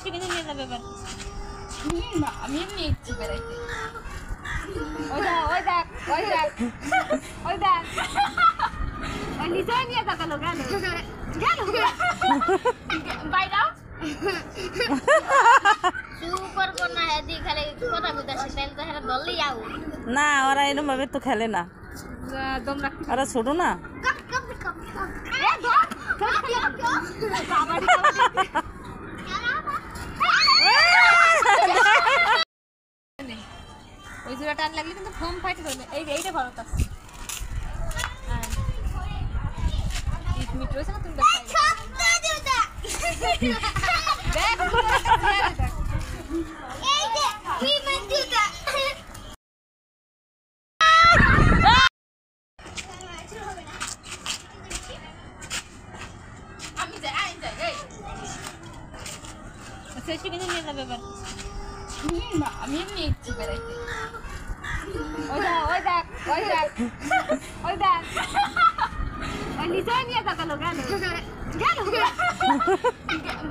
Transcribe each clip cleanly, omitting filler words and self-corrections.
শেষে কিন্তু নিয়ে যাবে এবার। আমি এমনি ইচ্ছে বেড়াইতে। ওই দেখ ওই নিচে নিয়ে তাকালো গেল বাইরাও সুপার কোনা হেদি খালি কথা বুঝাছে তেল তো হেরা দলই আউ না ওরা এরকম ভাবে তো খেলে না, দম রাখ ওরা ছোট না। এ ধর কাবাডি ওই জোড়া টান লাগলে কিন্তু ফোম ফাইট করবে। এইটা ভারত আছে মিট রয়েছে না তুমি শেষে কিন্তু নিয়ে যাবে এবার। আমি এমনি ইচ্ছে বেড়াইতে। ওই দেখ ওই নিচে নিয়ে তাকালো গেল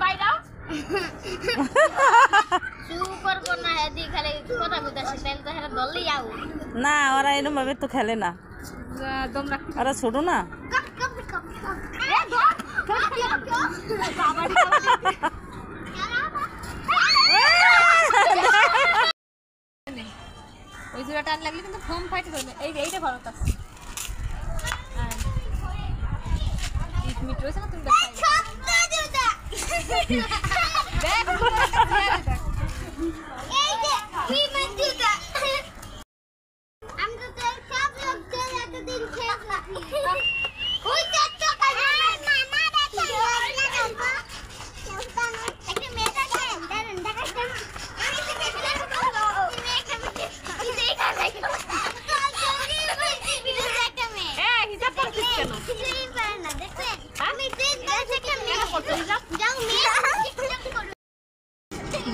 বাইরাও সুপার কোনা হেদি খালি কথা বুঝাছে তেল তো হেরা দলই আউ না ওরা এরকম ভাবে তো খেলে না, দম রাখ ওরা ছোট না। এ ধর কাবাডি ওই জোড়া টান লাগলে কিন্তু ফোম ফাইট করবে। এইটা ভারত আছে মিট রয়েছে না তুমি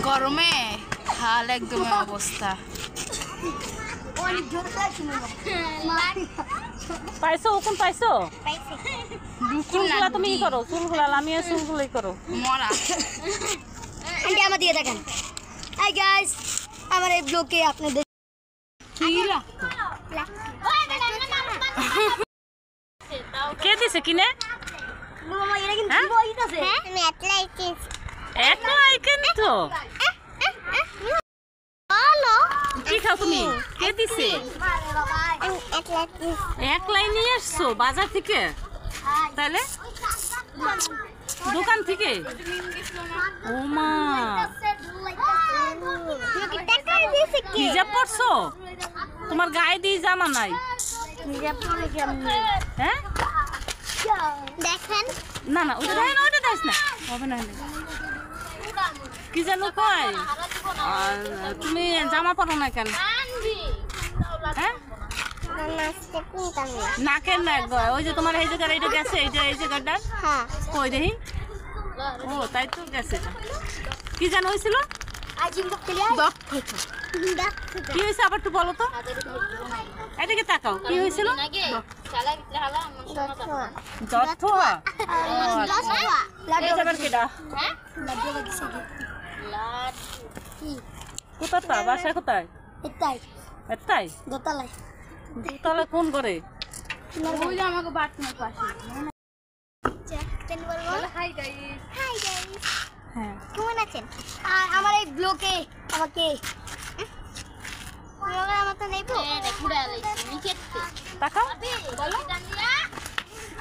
গরমে হাল একদম অবস্থা। পাইছো ওখান পাইছো চুলগুলা তুমি ই করো, চুলগুলা লামিয়ে চুলগুলাই করো মরা আন্টি আমার দিয়ে দেখেন। হাই গাইস, আমার এই ব্লগে আপনাদের কে দিছে কিনে? মামা এরা কিন্তু হ্যাঁ? বই দিতেছে। আমি একলাই কিন্তু হ্যালো কি খাও তুমি? কে দিছে? একলাই নিয়ে এসছো বাজার থেকে? তাহলে দোকান থেকে? ও মা হিজাব পরছো? তোমার গায়ে দিয়ে জামা নাই? হ্যাঁ দেখেন না না ওটা দেয় না, ওটা দেয় না, হবে না। কি জানো কয় তুমি জামা পরো না কেন? হ্যাঁ না কেন ওই যে তোমার এই জায়গার এইটা গেছে, এই জায়গাটা কই দেখি। ও তাই তো গেছে। কি জানো হয়েছিল? কি হয়েছে আবার একটু বলো তো, এদিকে তাকাও। কি হয়েছিল? কোথায় বাসা? কোথায়? তাই দোতলায়। দোতলা কোন করে? আমাকে বাথরুমের পাশে। হাই গাইস, হ্যাঁ কেমন আছেন? আর আমার এই ব্লগে আমাকে তাকাও।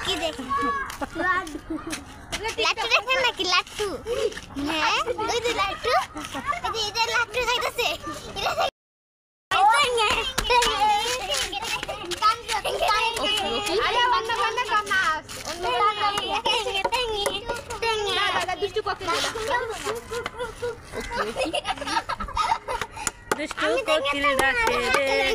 কি দেখেন? লাট্টু দেখেন নাকি? লাট্টু, হ্যাঁ ওই যে লাট্টু, এই যে লাট্টু খাইতেছে। দুষ্টু কোকিল ডাকে রে।